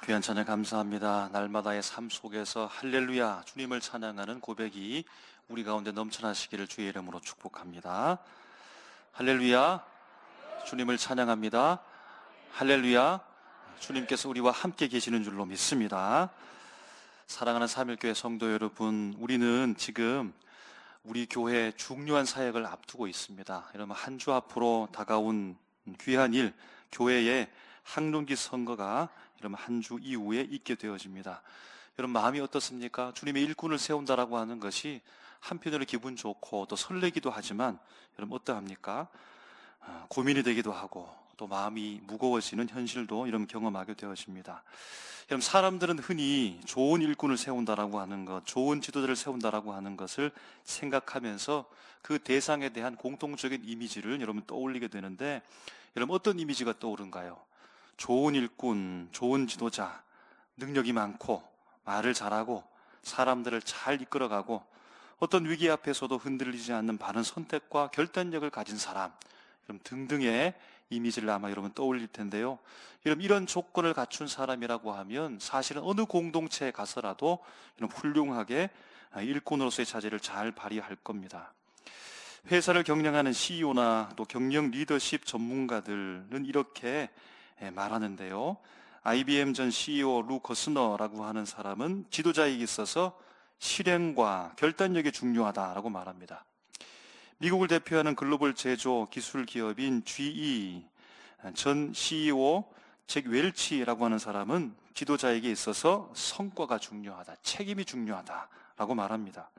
귀한 찬양 감사합니다. 날마다의 삶 속에서 할렐루야 주님을 찬양하는 고백이 우리 가운데 넘쳐나시기를 주의 이름으로 축복합니다. 할렐루야 주님을 찬양합니다. 할렐루야 주님께서 우리와 함께 계시는 줄로 믿습니다. 사랑하는 삼일교회 성도 여러분, 우리는 지금 우리 교회 중요한 사역을 앞두고 있습니다. 여러분, 한 주 앞으로 다가온 귀한 일, 교회의 학론기 선거가 여러분 한 주 이후에 있게 되어집니다. 여러분, 마음이 어떻습니까? 주님의 일꾼을 세운다라고 하는 것이 한편으로 기분 좋고 또 설레기도 하지만 여러분 어떠합니까? 고민이 되기도 하고 또 마음이 무거워지는 현실도 여러분 경험하게 되어집니다. 여러분, 사람들은 흔히 좋은 일꾼을 세운다라고 하는 것, 좋은 지도자를 세운다라고 하는 것을 생각하면서 그 대상에 대한 공통적인 이미지를 여러분 떠올리게 되는데, 여러분 어떤 이미지가 떠오른가요? 좋은 일꾼, 좋은 지도자, 능력이 많고 말을 잘하고 사람들을 잘 이끌어가고 어떤 위기 앞에서도 흔들리지 않는 바른 선택과 결단력을 가진 사람, 여러분 등등의 이미지를 아마 여러분 떠올릴 텐데요. 여러분, 이런 조건을 갖춘 사람이라고 하면 사실은 어느 공동체에 가서라도 여러분 훌륭하게 일꾼으로서의 자질을 잘 발휘할 겁니다. 회사를 경영하는 CEO나 또 경영 리더십 전문가들은 이렇게 말하는데요. IBM 전 CEO 루 거스너라고 하는 사람은 지도자에게 있어서 실행과 결단력이 중요하다라고 말합니다. 미국을 대표하는 글로벌 제조 기술 기업인 GE 전 CEO 잭 웰치라고 하는 사람은 지도자에게 있어서 성과가 중요하다, 책임이 중요하다라고 말합니다.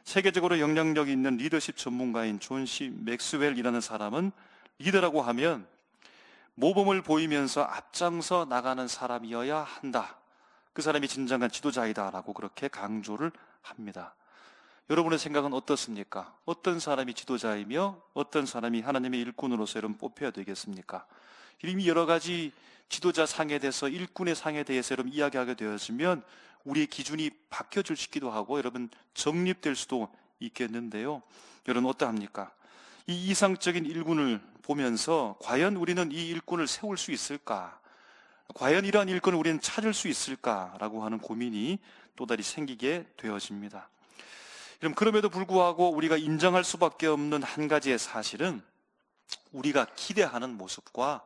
세계적으로 영향력 있는 리더십 전문가인 존 C 맥스웰이라는 사람은 리더라고 하면 모범을 보이면서 앞장서 나가는 사람이어야 한다, 그 사람이 진정한 지도자이다라고 그렇게 강조를 합니다. 여러분의 생각은 어떻습니까? 어떤 사람이 지도자이며 어떤 사람이 하나님의 일꾼으로서 여러분 뽑혀야 되겠습니까? 이미 여러 가지 지도자 상에 대해서, 일꾼의 상에 대해서 여러분 이야기하게 되었으면 우리의 기준이 바뀌어질 수도 하고 여러분 정립될 수도 있겠는데요. 여러분 어떠합니까? 이 이상적인 일꾼을 보면서 과연 우리는 이 일꾼을 세울 수 있을까? 과연 이러한 일꾼을 우리는 찾을 수 있을까라고 하는 고민이 또다시 생기게 되어집니다. 그럼 그럼에도 불구하고 우리가 인정할 수밖에 없는 한 가지의 사실은 우리가 기대하는 모습과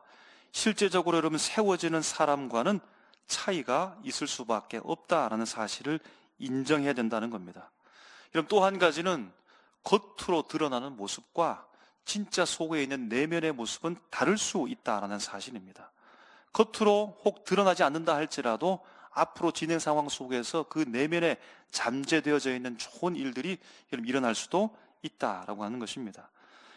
실제적으로 여러분 세워지는 사람과는 차이가 있을 수밖에 없다라는 사실을 인정해야 된다는 겁니다. 그럼 또 한 가지는 겉으로 드러나는 모습과 진짜 속에 있는 내면의 모습은 다를 수 있다라는 사실입니다. 겉으로 혹 드러나지 않는다 할지라도 앞으로 진행 상황 속에서 그 내면에 잠재되어져 있는 좋은 일들이 일어날 수도 있다라고 하는 것입니다.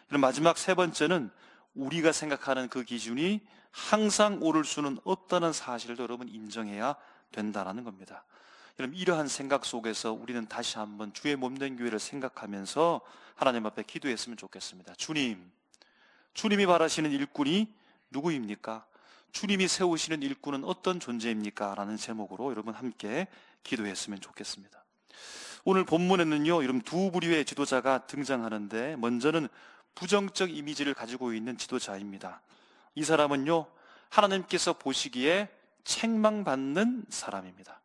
마지막 세 번째는 우리가 생각하는 그 기준이 항상 오를 수는 없다는 사실을 여러분 인정해야 된다라는 겁니다. 여러분, 이러한 생각 속에서 우리는 다시 한번 주의 몸된 교회를 생각하면서 하나님 앞에 기도했으면 좋겠습니다. 주님이 바라시는 일꾼이 누구입니까? 주님이 세우시는 일꾼은 어떤 존재입니까? 라는 제목으로 여러분 함께 기도했으면 좋겠습니다. 오늘 본문에는요, 여러분 두 부류의 지도자가 등장하는데, 먼저는 부정적 이미지를 가지고 있는 지도자입니다. 이 사람은요, 하나님께서 보시기에 책망받는 사람입니다.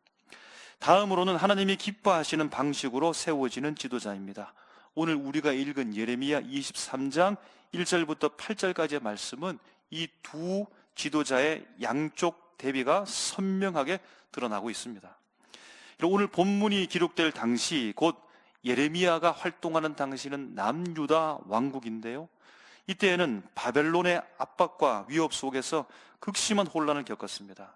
다음으로는 하나님이 기뻐하시는 방식으로 세워지는 지도자입니다. 오늘 우리가 읽은 예레미야 23장 1절부터 8절까지의 말씀은 이 두 지도자의 양쪽 대비가 선명하게 드러나고 있습니다. 오늘 본문이 기록될 당시, 곧 예레미야가 활동하는 당시는 남유다 왕국인데요, 이때에는 바벨론의 압박과 위협 속에서 극심한 혼란을 겪었습니다.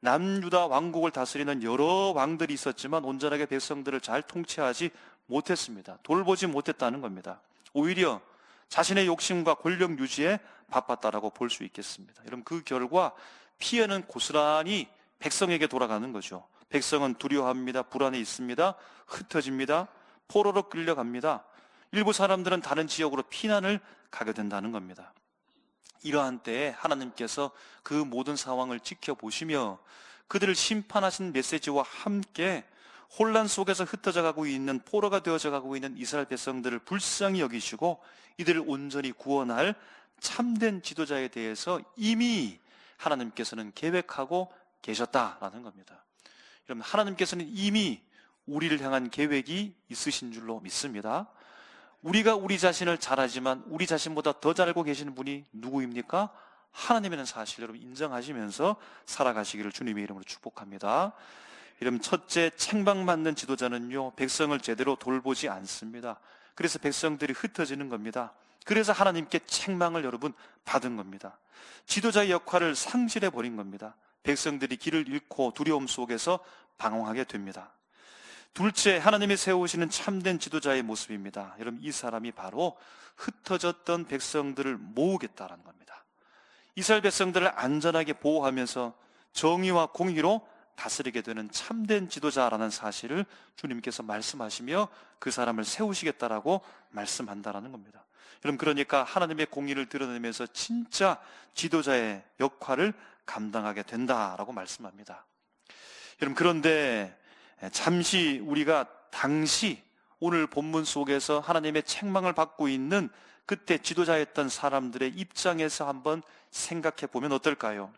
남유다 왕국을 다스리는 여러 왕들이 있었지만 온전하게 백성들을 잘 통치하지 못했습니다. 돌보지 못했다는 겁니다. 오히려 자신의 욕심과 권력 유지에 바빴다라고 볼 수 있겠습니다. 여러분, 그 결과 피해는 고스란히 백성에게 돌아가는 거죠. 백성은 두려워합니다. 불안해 있습니다. 흩어집니다. 포로로 끌려갑니다. 일부 사람들은 다른 지역으로 피난을 가게 된다는 겁니다. 이러한 때에 하나님께서 그 모든 상황을 지켜보시며 그들을 심판하신 메시지와 함께 혼란 속에서 흩어져 가고 있는, 포로가 되어져 가고 있는 이스라엘 백성들을 불쌍히 여기시고 이들을 온전히 구원할 참된 지도자에 대해서 이미 하나님께서는 계획하고 계셨다라는 겁니다. 여러분, 하나님께서는 이미 우리를 향한 계획이 있으신 줄로 믿습니다. 우리가 우리 자신을 잘 알지만 우리 자신보다 더 잘 알고 계시는 분이 누구입니까? 하나님이라는 사실 여러분 인정하시면서 살아가시기를 주님의 이름으로 축복합니다. 여러분, 첫째, 책망받는 지도자는요, 백성을 제대로 돌보지 않습니다. 그래서 백성들이 흩어지는 겁니다. 그래서 하나님께 책망을 여러분 받은 겁니다. 지도자의 역할을 상실해 버린 겁니다. 백성들이 길을 잃고 두려움 속에서 방황하게 됩니다. 둘째, 하나님이 세우시는 참된 지도자의 모습입니다. 여러분, 이 사람이 바로 흩어졌던 백성들을 모으겠다라는 겁니다. 이스라엘 백성들을 안전하게 보호하면서 정의와 공의로 다스리게 되는 참된 지도자라는 사실을 주님께서 말씀하시며 그 사람을 세우시겠다라고 말씀한다라는 겁니다. 여러분, 그러니까 하나님의 공의를 드러내면서 진짜 지도자의 역할을 감당하게 된다라고 말씀합니다. 여러분, 그런데 잠시 우리가 당시 오늘 본문 속에서 하나님의 책망을 받고 있는 그때 지도자였던 사람들의 입장에서 한번 생각해 보면 어떨까요?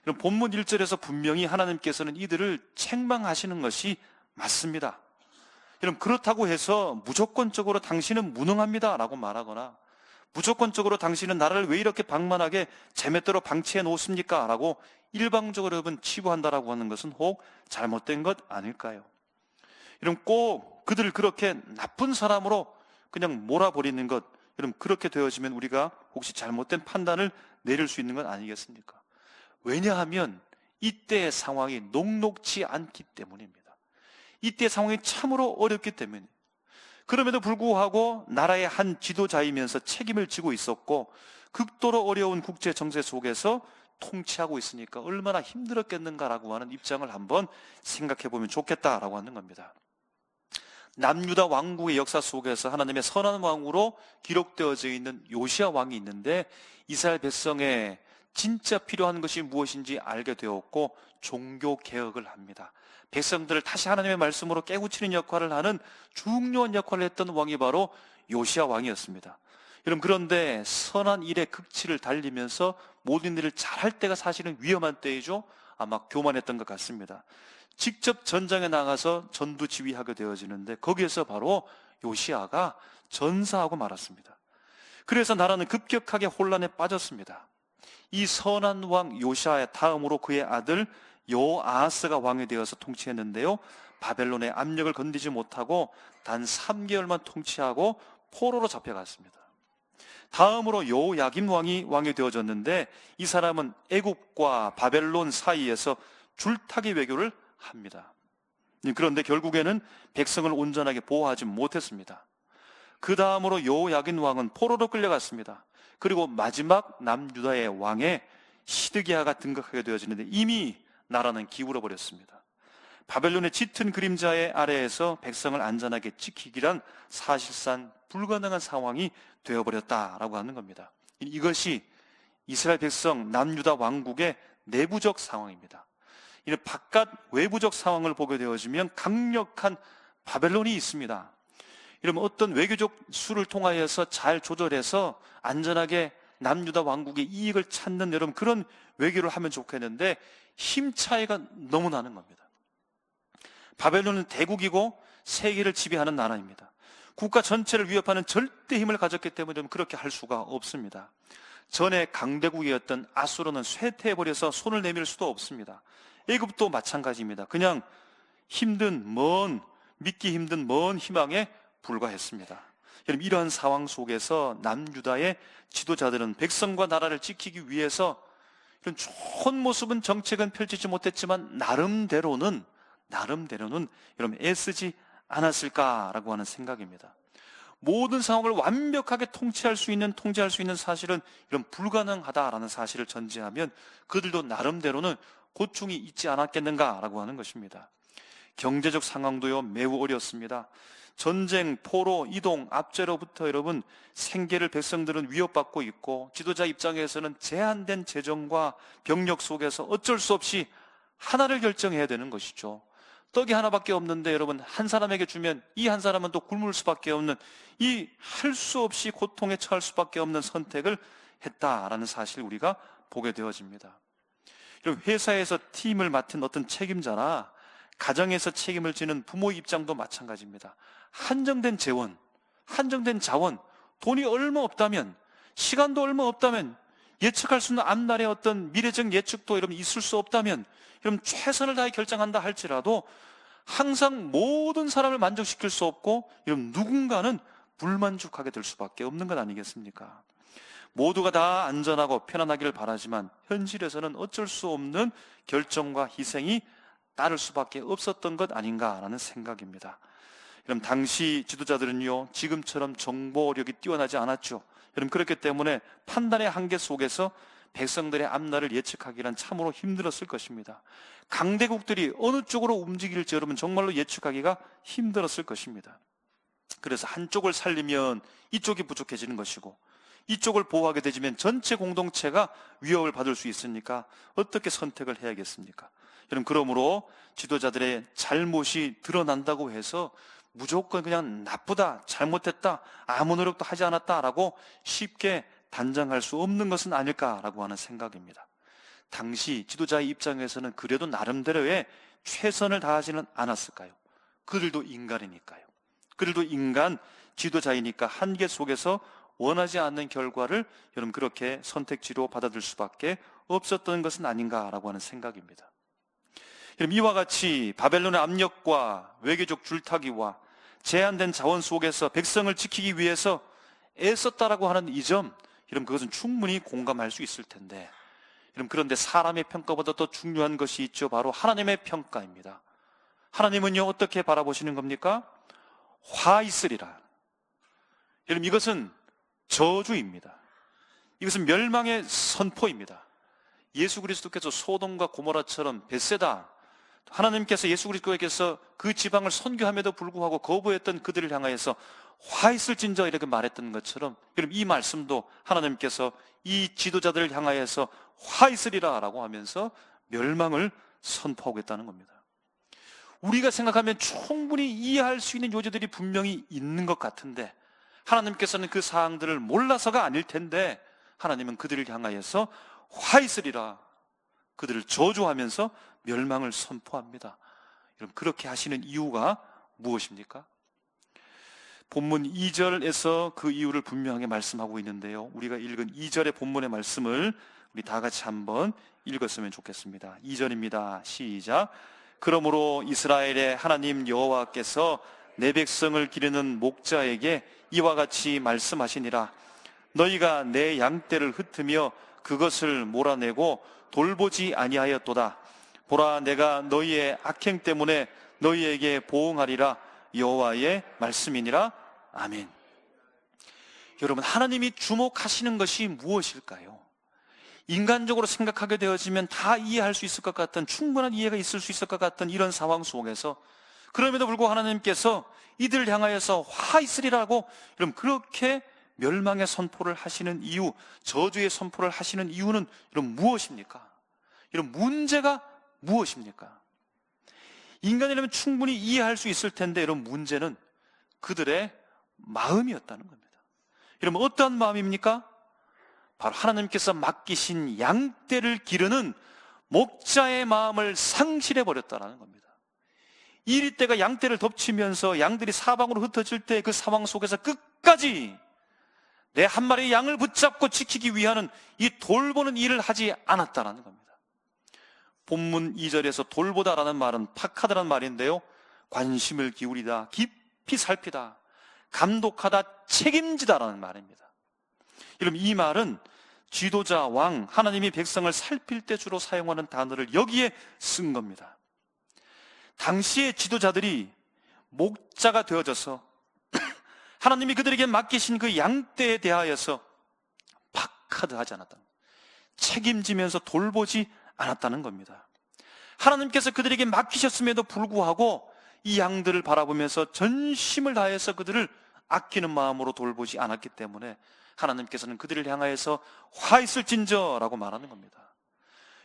여러분, 본문 1절에서 분명히 하나님께서는 이들을 책망하시는 것이 맞습니다. 여러분, 그렇다고 해서 무조건적으로 당신은 무능합니다 라고 말하거나 무조건적으로 당신은 나라를 왜 이렇게 방만하게 제멋대로 방치해 놓습니까? 라고 일방적으로 여러분 치부한다라고 하는 것은 혹 잘못된 것 아닐까요? 여러분, 꼭 그들을 그렇게 나쁜 사람으로 그냥 몰아버리는 것, 여러분 그렇게 되어지면 우리가 혹시 잘못된 판단을 내릴 수 있는 건 아니겠습니까? 왜냐하면 이때의 상황이 녹록지 않기 때문입니다. 이때의 상황이 참으로 어렵기 때문입니다. 그럼에도 불구하고 나라의 한 지도자이면서 책임을 지고 있었고 극도로 어려운 국제 정세 속에서 통치하고 있으니까 얼마나 힘들었겠는가라고 하는 입장을 한번 생각해 보면 좋겠다라고 하는 겁니다. 남유다 왕국의 역사 속에서 하나님의 선한 왕으로 기록되어져 있는 요시야 왕이 있는데 이스라엘 백성에 진짜 필요한 것이 무엇인지 알게 되었고 종교 개혁을 합니다. 백성들을 다시 하나님의 말씀으로 깨우치는 역할을 하는 중요한 역할을 했던 왕이 바로 요시야 왕이었습니다. 여러분, 그런데 선한 일의 극치를 달리면서 모든 일을 잘할 때가 사실은 위험한 때이죠. 아마 교만했던 것 같습니다. 직접 전장에 나가서 전두 지휘하게 되어지는데 거기에서 바로 요시야가 전사하고 말았습니다. 그래서 나라는 급격하게 혼란에 빠졌습니다. 이 선한 왕 요시야의 다음으로 그의 아들 여호아하스가 왕이 되어서 통치했는데요, 바벨론의 압력을 건디지 못하고 단 3개월만 통치하고 포로로 잡혀갔습니다. 다음으로 여호야김 왕이 되어졌는데 이 사람은 애국과 바벨론 사이에서 줄타기 외교를 합니다. 그런데 결국에는 백성을 온전하게 보호하지 못했습니다. 그 다음으로 여호야긴 왕은 포로로 끌려갔습니다. 그리고 마지막 남유다의 왕에 시드기야가 등극하게 되어지는데 이미 나라는 기울어 버렸습니다. 바벨론의 짙은 그림자의 아래에서 백성을 안전하게 지키기란 사실상 불가능한 상황이 되어버렸다라고 하는 겁니다. 이것이 이스라엘 백성 남유다 왕국의 내부적 상황입니다. 이런 바깥 외부적 상황을 보게 되어지면 강력한 바벨론이 있습니다. 이러면 어떤 외교적 수를 통하여서 잘 조절해서 안전하게 남유다 왕국의 이익을 찾는 여러분 그런 외교를 하면 좋겠는데 힘 차이가 너무 나는 겁니다. 바벨론은 대국이고 세계를 지배하는 나라입니다. 국가 전체를 위협하는 절대 힘을 가졌기 때문에 그렇게 할 수가 없습니다. 전에 강대국이었던 아수르는 쇠퇴해버려서 손을 내밀 수도 없습니다. 애굽도 마찬가지입니다. 그냥 믿기 힘든 먼 희망에 불과했습니다. 여러분, 이러한 상황 속에서 남유다의 지도자들은 백성과 나라를 지키기 위해서 이런 좋은 모습은 정책은 펼치지 못했지만 나름대로는 여러분 애쓰지 않았을까라고 하는 생각입니다. 모든 상황을 완벽하게 통제할 수 있는 사실은 이런 불가능하다라는 사실을 전제하면 그들도 나름대로는 고충이 있지 않았겠는가라고 하는 것입니다. 경제적 상황도요 매우 어렵습니다. 전쟁, 포로, 이동, 압제로부터 여러분 생계를 백성들은 위협받고 있고 지도자 입장에서는 제한된 재정과 병력 속에서 어쩔 수 없이 하나를 결정해야 되는 것이죠. 떡이 하나밖에 없는데 여러분 한 사람에게 주면 이 한 사람은 또 굶을 수밖에 없는 이 할 수 없이 고통에 처할 수밖에 없는 선택을 했다라는 사실을 우리가 보게 되어집니다. 이런 회사에서 팀을 맡은 어떤 책임자나 가정에서 책임을 지는 부모 입장도 마찬가지입니다. 한정된 재원, 한정된 자원, 돈이 얼마 없다면, 시간도 얼마 없다면, 예측할 수 있는 앞날의 어떤 미래적 예측도 여러분 있을 수 없다면, 여러분 최선을 다해 결정한다 할지라도 항상 모든 사람을 만족시킬 수 없고, 여러분 누군가는 불만족하게 될 수밖에 없는 것 아니겠습니까? 모두가 다 안전하고 편안하기를 바라지만 현실에서는 어쩔 수 없는 결정과 희생이 따를 수밖에 없었던 것 아닌가라는 생각입니다. 여러분 당시 지도자들은요, 지금처럼 정보력이 뛰어나지 않았죠. 여러분 그렇기 때문에 판단의 한계 속에서 백성들의 앞날을 예측하기란 참으로 힘들었을 것입니다. 강대국들이 어느 쪽으로 움직일지 여러분 정말로 예측하기가 힘들었을 것입니다. 그래서 한쪽을 살리면 이쪽이 부족해지는 것이고, 이쪽을 보호하게 되면 전체 공동체가 위협을 받을 수 있으니까 어떻게 선택을 해야겠습니까? 여러분 그러므로 지도자들의 잘못이 드러난다고 해서 무조건 그냥 나쁘다, 잘못했다, 아무 노력도 하지 않았다라고 쉽게 단정할 수 없는 것은 아닐까라고 하는 생각입니다. 당시 지도자의 입장에서는 그래도 나름대로의 최선을 다하지는 않았을까요? 그들도 인간이니까요. 그들도 인간, 지도자이니까 한계 속에서 원하지 않는 결과를 여러분 그렇게 선택지로 받아들일 수밖에 없었던 것은 아닌가라고 하는 생각입니다. 여러분 이와 같이 바벨론의 압력과 외교적 줄타기와 제한된 자원 속에서 백성을 지키기 위해서 애썼다라고 하는 이 점, 여러분 그것은 충분히 공감할 수 있을 텐데, 여러분 그런데 사람의 평가보다 더 중요한 것이 있죠. 바로 하나님의 평가입니다. 하나님은요 어떻게 바라보시는 겁니까? 화 있으리라. 여러분 이것은 저주입니다. 이것은 멸망의 선포입니다. 예수 그리스도께서 소돔과 고모라처럼 벳세다, 하나님께서 예수 그리스도께서 그 지방을 선교함에도 불구하고 거부했던 그들을 향하여서 화 있을진저 이렇게 말했던 것처럼, 여러분 이 말씀도 하나님께서 이 지도자들을 향하여서 화 있으리라 라고 하면서 멸망을 선포하고 있다는 겁니다. 우리가 생각하면 충분히 이해할 수 있는 요지들이 분명히 있는 것 같은데, 하나님께서는 그 사항들을 몰라서가 아닐 텐데 하나님은 그들을 향하여서 화 있으리라, 그들을 저주하면서 멸망을 선포합니다. 여러분 그렇게 하시는 이유가 무엇입니까? 본문 2절에서 그 이유를 분명하게 말씀하고 있는데요, 우리가 읽은 2절의 본문의 말씀을 우리 다 같이 한번 읽었으면 좋겠습니다. 2절입니다. 시작. 그러므로 이스라엘의 하나님 여호와께서 내 백성을 기르는 목자에게 이와 같이 말씀하시니라. 너희가 내 양떼를 흩으며 그것을 몰아내고 돌보지 아니하였도다. 보라, 내가 너희의 악행 때문에 너희에게 보응하리라. 여호와의 말씀이니라. 아멘. 여러분 하나님이 주목하시는 것이 무엇일까요? 인간적으로 생각하게 되어지면 다 이해할 수 있을 것 같은, 충분한 이해가 있을 수 있을 것 같은 이런 상황 속에서, 그럼에도 불구하고 하나님께서 이들을 향하여서 화 있으리라고 여러분 그렇게 멸망의 선포를 하시는 이유, 저주의 선포를 하시는 이유는 여러분 무엇입니까? 이런 문제가 무엇입니까? 인간이라면 충분히 이해할 수 있을 텐데, 이런 문제는 그들의 마음이었다는 겁니다. 여러분 어떠한 마음입니까? 바로 하나님께서 맡기신 양떼를 기르는 목자의 마음을 상실해 버렸다는 겁니다. 이리떼가 양떼를 덮치면서 양들이 사방으로 흩어질 때 그 상황 속에서 끝까지 내 한 마리의 양을 붙잡고 지키기 위한 이 돌보는 일을 하지 않았다는 겁니다. 본문 2절에서 돌보다라는 말은 파카드라는 말인데요, 관심을 기울이다, 깊이 살피다, 감독하다, 책임지다라는 말입니다. 여러분 이 말은 지도자, 왕, 하나님이 백성을 살필 때 주로 사용하는 단어를 여기에 쓴 겁니다. 당시의 지도자들이 목자가 되어져서 하나님이 그들에게 맡기신 그 양떼에 대하여서 파카드하지 않았다는, 책임지면서 돌보지 않았다는 겁니다. 하나님께서 그들에게 맡기셨음에도 불구하고 이 양들을 바라보면서 전심을 다해서 그들을 아끼는 마음으로 돌보지 않았기 때문에 하나님께서는 그들을 향하여서 화 있을진저라고 말하는 겁니다.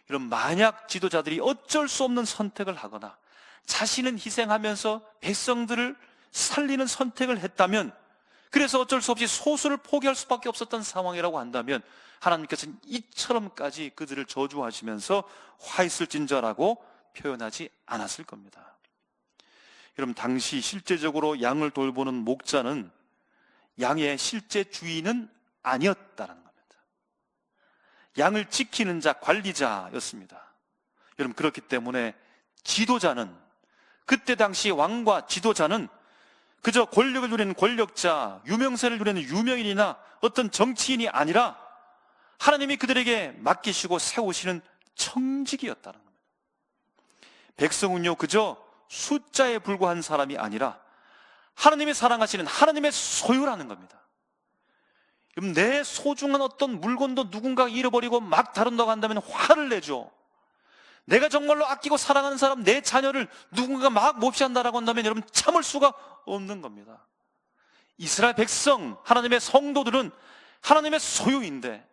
이런 만약 지도자들이 어쩔 수 없는 선택을 하거나 자신은 희생하면서 백성들을 살리는 선택을 했다면 그래서 어쩔 수 없이 소수를 포기할 수밖에 없었던 상황이라고 한다면 하나님께서는 이처럼까지 그들을 저주하시면서 화 있을진저라고 표현하지 않았을 겁니다. 여러분, 당시 실제적으로 양을 돌보는 목자는 양의 실제 주인은 아니었다는 겁니다. 양을 지키는 자, 관리자였습니다. 여러분, 그렇기 때문에 지도자는, 그때 당시 왕과 지도자는 그저 권력을 누리는 권력자, 유명세를 누리는 유명인이나 어떤 정치인이 아니라 하나님이 그들에게 맡기시고 세우시는 청직이었다는 겁니다. 백성은요, 그저 숫자에 불과한 사람이 아니라 하나님이 사랑하시는 하나님의 소유라는 겁니다. 그럼 내 소중한 어떤 물건도 누군가가 잃어버리고 막 다룬다고 한다면 화를 내죠. 내가 정말로 아끼고 사랑하는 사람, 내 자녀를 누군가가 막 몹시한다라고 한다면 여러분 참을 수가 없는 겁니다. 이스라엘 백성, 하나님의 성도들은 하나님의 소유인데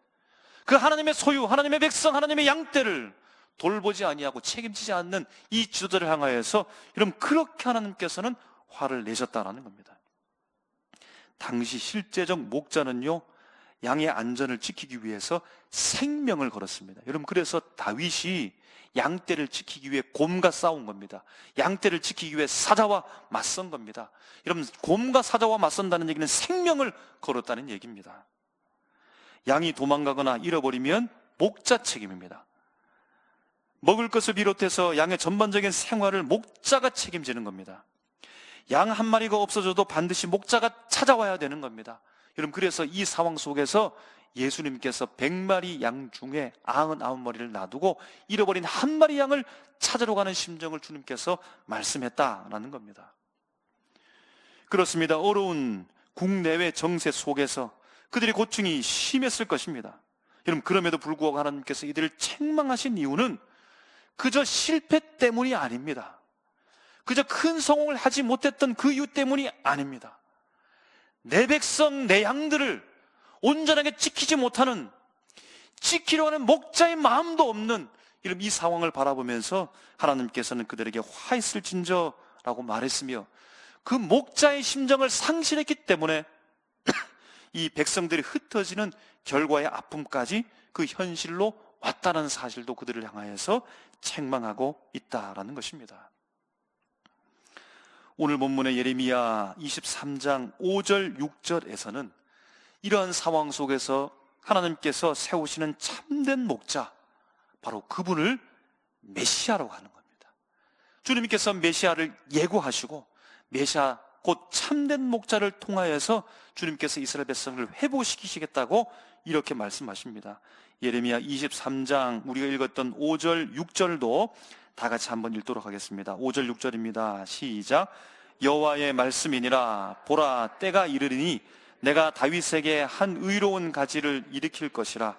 그 하나님의 소유, 하나님의 백성, 하나님의 양떼를 돌보지 아니하고 책임지지 않는 이 지도자를 향하여서 여러분 그렇게 하나님께서는 화를 내셨다라는 겁니다. 당시 실제적 목자는요, 양의 안전을 지키기 위해서 생명을 걸었습니다. 여러분, 그래서 다윗이 양떼를 지키기 위해 곰과 싸운 겁니다. 양떼를 지키기 위해 사자와 맞선 겁니다. 여러분, 곰과 사자와 맞선다는 얘기는 생명을 걸었다는 얘기입니다. 양이 도망가거나 잃어버리면 목자 책임입니다. 먹을 것을 비롯해서 양의 전반적인 생활을 목자가 책임지는 겁니다. 양 한 마리가 없어져도 반드시 목자가 찾아와야 되는 겁니다. 여러분, 그래서 이 상황 속에서 예수님께서 100마리 양 중에 99마리를 놔두고 잃어버린 한 마리 양을 찾으러 가는 심정을 주님께서 말씀했다라는 겁니다. 그렇습니다. 어려운 국내외 정세 속에서 그들의 고충이 심했을 것입니다. 여러분, 그럼에도 불구하고 하나님께서 이들을 책망하신 이유는 그저 실패 때문이 아닙니다. 그저 큰 성공을 하지 못했던 그 이유 때문이 아닙니다. 내 백성, 내 양들을 온전하게 지키지 못하는, 지키려 하는 목자의 마음도 없는 이런 이 상황을 바라보면서 하나님께서는 그들에게 화 있을진저라고 말했으며 그 목자의 심정을 상실했기 때문에 이 백성들이 흩어지는 결과의 아픔까지 그 현실로 왔다는 사실도 그들을 향하여서 책망하고 있다라는 것입니다. 오늘 본문의 예레미야 23장 5절 6절에서는 이러한 상황 속에서 하나님께서 세우시는 참된 목자, 바로 그분을 메시아라고 하는 겁니다. 주님께서 메시아를 예고하시고 메시아 곧 참된 목자를 통하여서 주님께서 이스라엘 백성을 회복시키시겠다고 이렇게 말씀하십니다. 예레미야 23장 우리가 읽었던 5절 6절도 다 같이 한번 읽도록 하겠습니다. 5절 6절입니다. 시작. 여호와의 말씀이니라. 보라, 때가 이르리니 내가 다윗에게 한 의로운 가지를 일으킬 것이라.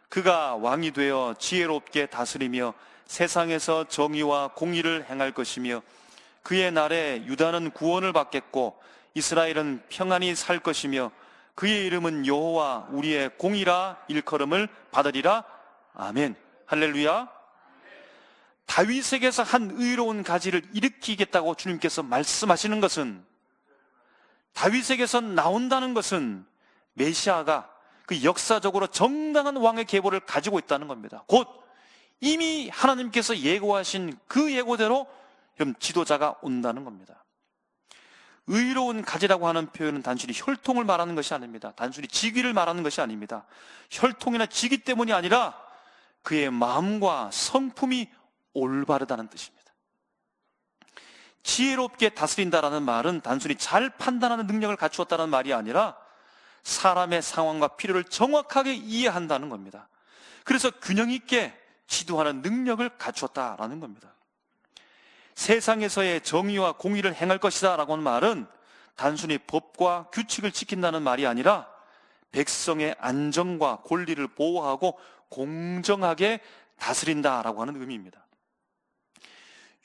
그가 왕이 되어 지혜롭게 다스리며 세상에서 정의와 공의를 행할 것이며 그의 날에 유다는 구원을 받겠고 이스라엘은 평안히 살 것이며 그의 이름은 여호와 우리의 공이라 일컬음을 받으리라. 아멘. 할렐루야. 다윗에게서 한 의로운 가지를 일으키겠다고 주님께서 말씀하시는 것은, 다윗에게서 나온다는 것은 메시아가 그 역사적으로 정당한 왕의 계보를 가지고 있다는 겁니다. 곧 이미 하나님께서 예고하신 그 예고대로 지도자가 온다는 겁니다. 의로운 가지라고 하는 표현은 단순히 혈통을 말하는 것이 아닙니다. 단순히 직위를 말하는 것이 아닙니다. 혈통이나 직위 때문이 아니라 그의 마음과 성품이 올바르다는 뜻입니다. 지혜롭게 다스린다라는 말은 단순히 잘 판단하는 능력을 갖추었다는 말이 아니라 사람의 상황과 필요를 정확하게 이해한다는 겁니다. 그래서 균형 있게 지도하는 능력을 갖추었다라는 겁니다. 세상에서의 정의와 공의를 행할 것이다 라고 하는 말은 단순히 법과 규칙을 지킨다는 말이 아니라 백성의 안정과 권리를 보호하고 공정하게 다스린다라고 하는 의미입니다.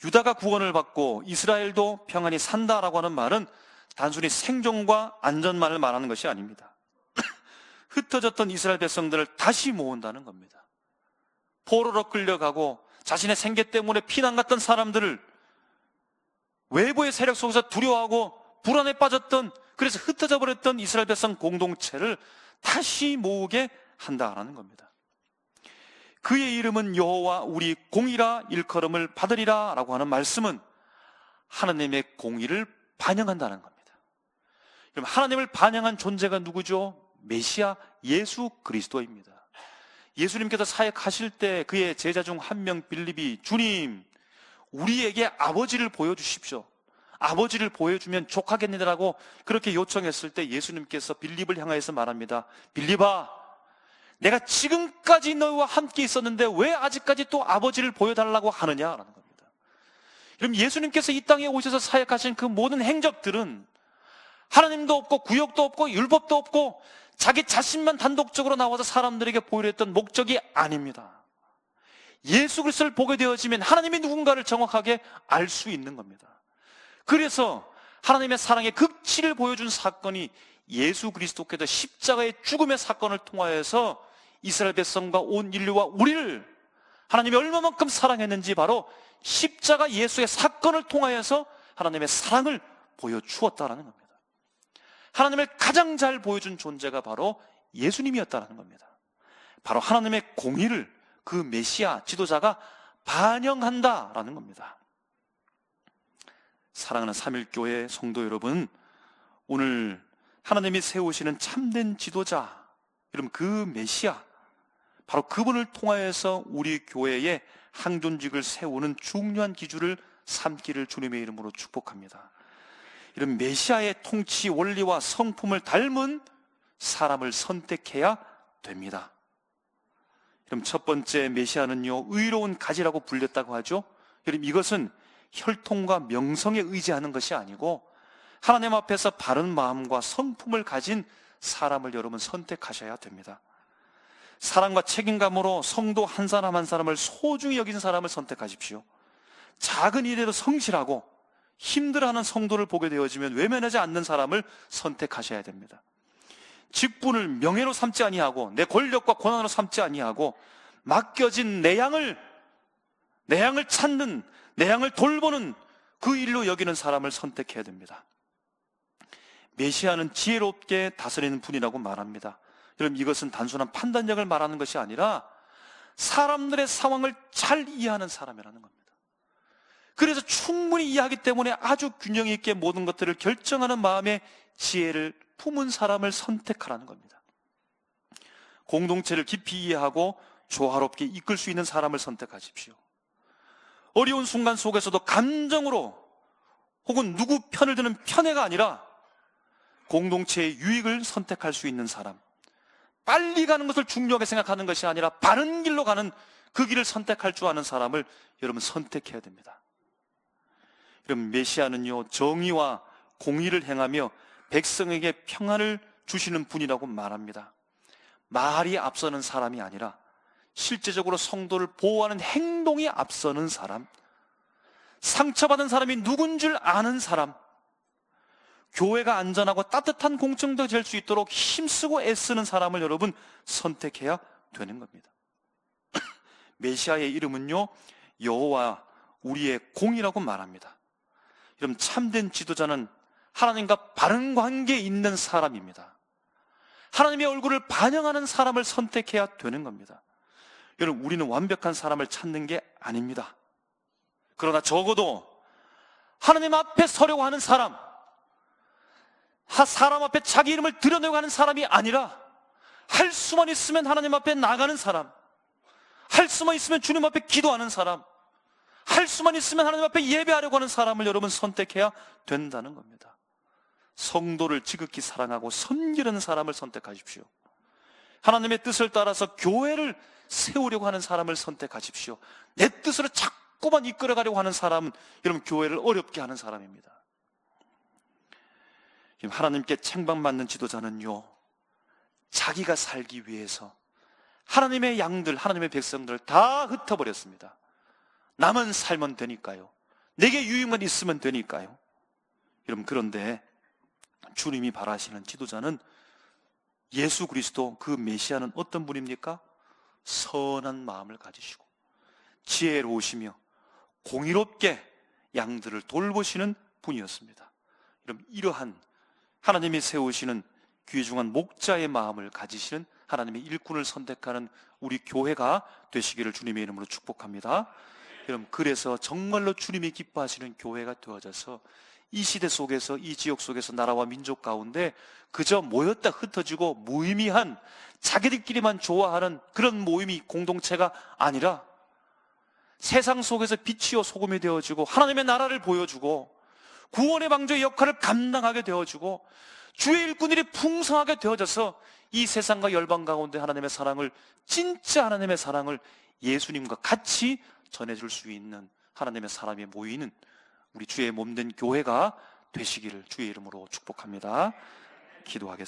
유다가 구원을 받고 이스라엘도 평안히 산다라고 하는 말은 단순히 생존과 안전만을 말하는 것이 아닙니다. 흩어졌던 이스라엘 백성들을 다시 모은다는 겁니다. 포로로 끌려가고 자신의 생계 때문에 피난 갔던 사람들을 외부의 세력 속에서 두려워하고 불안에 빠졌던 그래서 흩어져 버렸던 이스라엘 백성 공동체를 다시 모으게 한다라는 겁니다. 그의 이름은 여호와 우리 공의라 일컬음을 받으리라 라고 하는 말씀은 하나님의 공의를 반영한다는 겁니다. 그럼 하나님을 반영한 존재가 누구죠? 메시아 예수 그리스도입니다. 예수님께서 사역하실 때 그의 제자 중 한 명 빌립이 주님, 우리에게 아버지를 보여주십시오. 아버지를 보여주면 족하겠느냐라고 그렇게 요청했을 때 예수님께서 빌립을 향하여서 말합니다. 빌립아, 내가 지금까지 너희와 함께 있었는데 왜 아직까지 또 아버지를 보여달라고 하느냐라는 겁니다. 그럼 예수님께서 이 땅에 오셔서 사역하신 그 모든 행적들은 하나님도 없고 구역도 없고 율법도 없고 자기 자신만 단독적으로 나와서 사람들에게 보이려 했던 목적이 아닙니다. 예수 그리스도를 보게 되어지면 하나님이 누군가를 정확하게 알 수 있는 겁니다. 그래서 하나님의 사랑의 극치를 보여준 사건이 예수 그리스도께서 십자가의 죽음의 사건을 통하여서 이스라엘 백성과 온 인류와 우리를 하나님이 얼마만큼 사랑했는지 바로 십자가 예수의 사건을 통하여서 하나님의 사랑을 보여주었다라는 겁니다. 하나님을 가장 잘 보여준 존재가 바로 예수님이었다는 겁니다. 바로 하나님의 공의를 그 메시아 지도자가 반영한다라는 겁니다. 사랑하는 삼일교회 성도 여러분, 오늘 하나님이 세우시는 참된 지도자, 여러분 그 메시아, 바로 그분을 통하여서 우리 교회에 항존직을 세우는 중요한 기준을 삼기를 주님의 이름으로 축복합니다. 이런 메시아의 통치 원리와 성품을 닮은 사람을 선택해야 됩니다. 그럼 첫 번째 메시아는요, 의로운 가지라고 불렸다고 하죠. 여러분 이것은 혈통과 명성에 의지하는 것이 아니고 하나님 앞에서 바른 마음과 성품을 가진 사람을 여러분 선택하셔야 됩니다. 사랑과 책임감으로 성도 한 사람 한 사람을 소중히 여기는 사람을 선택하십시오. 작은 일에도 성실하고 힘들어하는 성도를 보게 되어지면 외면하지 않는 사람을 선택하셔야 됩니다. 직분을 명예로 삼지 아니하고 내 권력과 권한으로 삼지 아니하고 맡겨진 내 양을 찾는, 내 양을 돌보는 그 일로 여기는 사람을 선택해야 됩니다. 메시아는 지혜롭게 다스리는 분이라고 말합니다. 여러분 이것은 단순한 판단력을 말하는 것이 아니라 사람들의 상황을 잘 이해하는 사람이라는 겁니다. 그래서 충분히 이해하기 때문에 아주 균형 있게 모든 것들을 결정하는 마음의 지혜를 품은 사람을 선택하라는 겁니다. 공동체를 깊이 이해하고 조화롭게 이끌 수 있는 사람을 선택하십시오. 어려운 순간 속에서도 감정으로 혹은 누구 편을 드는 편애가 아니라 공동체의 유익을 선택할 수 있는 사람, 빨리 가는 것을 중요하게 생각하는 것이 아니라 바른 길로 가는 그 길을 선택할 줄 아는 사람을 여러분 선택해야 됩니다. 여러분 메시아는요, 정의와 공의를 행하며 백성에게 평안을 주시는 분이라고 말합니다. 말이 앞서는 사람이 아니라 실제적으로 성도를 보호하는 행동이 앞서는 사람, 상처받은 사람이 누군 줄 아는 사람, 교회가 안전하고 따뜻한 공청도 될 수 있도록 힘쓰고 애쓰는 사람을 여러분 선택해야 되는 겁니다. 메시아의 이름은요, 여호와 우리의 공이라고 말합니다. 여러분 참된 지도자는 하나님과 바른 관계에 있는 사람입니다. 하나님의 얼굴을 반영하는 사람을 선택해야 되는 겁니다. 여러분 우리는 완벽한 사람을 찾는 게 아닙니다. 그러나 적어도 하나님 앞에 서려고 하는 사람 앞에 자기 이름을 드러내고 하는 사람이 아니라 할 수만 있으면 하나님 앞에 나가는 사람, 할 수만 있으면 주님 앞에 기도하는 사람, 할 수만 있으면 하나님 앞에 예배하려고 하는 사람을 여러분 선택해야 된다는 겁니다. 성도를 지극히 사랑하고 섬기는 사람을 선택하십시오. 하나님의 뜻을 따라서 교회를 세우려고 하는 사람을 선택하십시오. 내 뜻으로 자꾸만 이끌어가려고 하는 사람은 여러분 교회를 어렵게 하는 사람입니다. 하나님께 책망받는 지도자는요, 자기가 살기 위해서 하나님의 양들, 하나님의 백성들을 다 흩어버렸습니다. 나만 살면 되니까요, 내게 유익만 있으면 되니까요. 여러분 그런데 주님이 바라시는 지도자는 예수 그리스도 그 메시아는 어떤 분입니까? 선한 마음을 가지시고 지혜로우시며 공의롭게 양들을 돌보시는 분이었습니다. 여러분 이러한 하나님이 세우시는 귀중한 목자의 마음을 가지시는 하나님의 일꾼을 선택하는 우리 교회가 되시기를 주님의 이름으로 축복합니다. 여러분, 그래서 정말로 주님이 기뻐하시는 교회가 되어져서 이 시대 속에서, 이 지역 속에서, 나라와 민족 가운데 그저 모였다 흩어지고 무의미한, 자기들끼리만 좋아하는 그런 모임이 공동체가 아니라 세상 속에서 빛이요 소금이 되어지고 하나님의 나라를 보여주고 구원의 방주의 역할을 감당하게 되어주고 주의 일꾼들이 풍성하게 되어져서 이 세상과 열방 가운데 하나님의 사랑을, 진짜 하나님의 사랑을 예수님과 같이 전해줄 수 있는 하나님의 사람이 모이는 우리 주의 몸된 교회가 되시기를 주의 이름으로 축복합니다. 기도하겠습니다.